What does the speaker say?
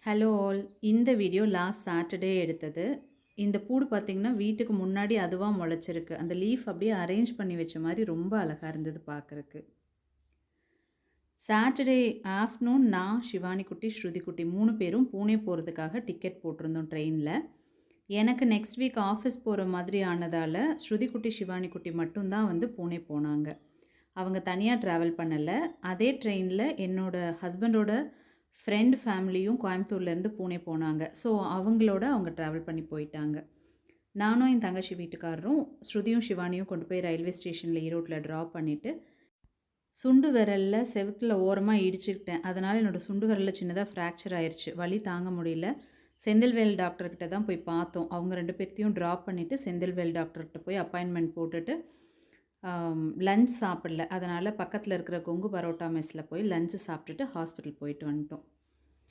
Hello all. இந்த video last Saturday எடுத்தது. இந்த பூடு பார்த்தீங்கன்னா, வீட்டுக்கு முன்னாடி அதுவா முளைச்சிருக்கு. அந்த லீஃப் அப்படியே அரேஞ்ச் பண்ணி வச்ச மாரி ரொம்ப அழகா இருந்தது பார்க்கறக்கு. சாட்டர்டே ஆஃப்டர்நூன் நான், ஷிவானி குட்டி, ஸ்ருதி குட்டி 3 பேரும் பூனே போறதுக்காக டிக்கெட் போட்டிருந்தோம் ட்ரெயின்ல. எனக்கு நெக்ஸ்ட் வீக் ஆஃபீஸ் போற மாதிரி ஆனதால, ஸ்ருதி குட்டி, ஷிவானி குட்டி மட்டும் தான் வந்து பூனே போனாங்க. அவங்க தனியா ட்ராவல் பண்ணல. அதே ட்ரெயின்ல என்னோட ஹஸ்பண்டோட ஃப்ரெண்ட் ஃபேமிலியும் கோயம்புத்தூர்லேருந்து பூனே போனாங்க. ஸோ அவங்களோட அவங்க ட்ராவல் பண்ணி போயிட்டாங்க. நானும் என் தங்கச்சி வீட்டுக்காரரும் ஸ்ருதியும் ஷிவானியும் கொண்டு போய் ரயில்வே ஸ்டேஷனில் ஈரோட்டில் ட்ராப் பண்ணிவிட்டு சுண்டு விரலில் செவுத்தில் ஓரமாக இடிச்சுக்கிட்டேன். அதனால் என்னோடய சுண்டு விரலில் சின்னதாக ஃப்ராக்சர் ஆயிடுச்சு. வலி தாங்க முடியல. செந்தில்வேல் டாக்டர்கிட்ட தான் போய் பார்த்தோம். அவங்க 2 பேர்த்தையும் ட்ராப் பண்ணிவிட்டு செந்தில்வேல் டாக்டர்கிட்ட போய் அப்பாயின்மெண்ட் போட்டுட்டு லஞ்ச் சாப்பிடல. அதனால் பக்கத்தில் இருக்கிற கொங்கு பரோட்டா மெஸ்ஸில் போய் லஞ்சு சாப்பிட்டுட்டு ஹாஸ்பிட்டல் போயிட்டு வந்துட்டோம்.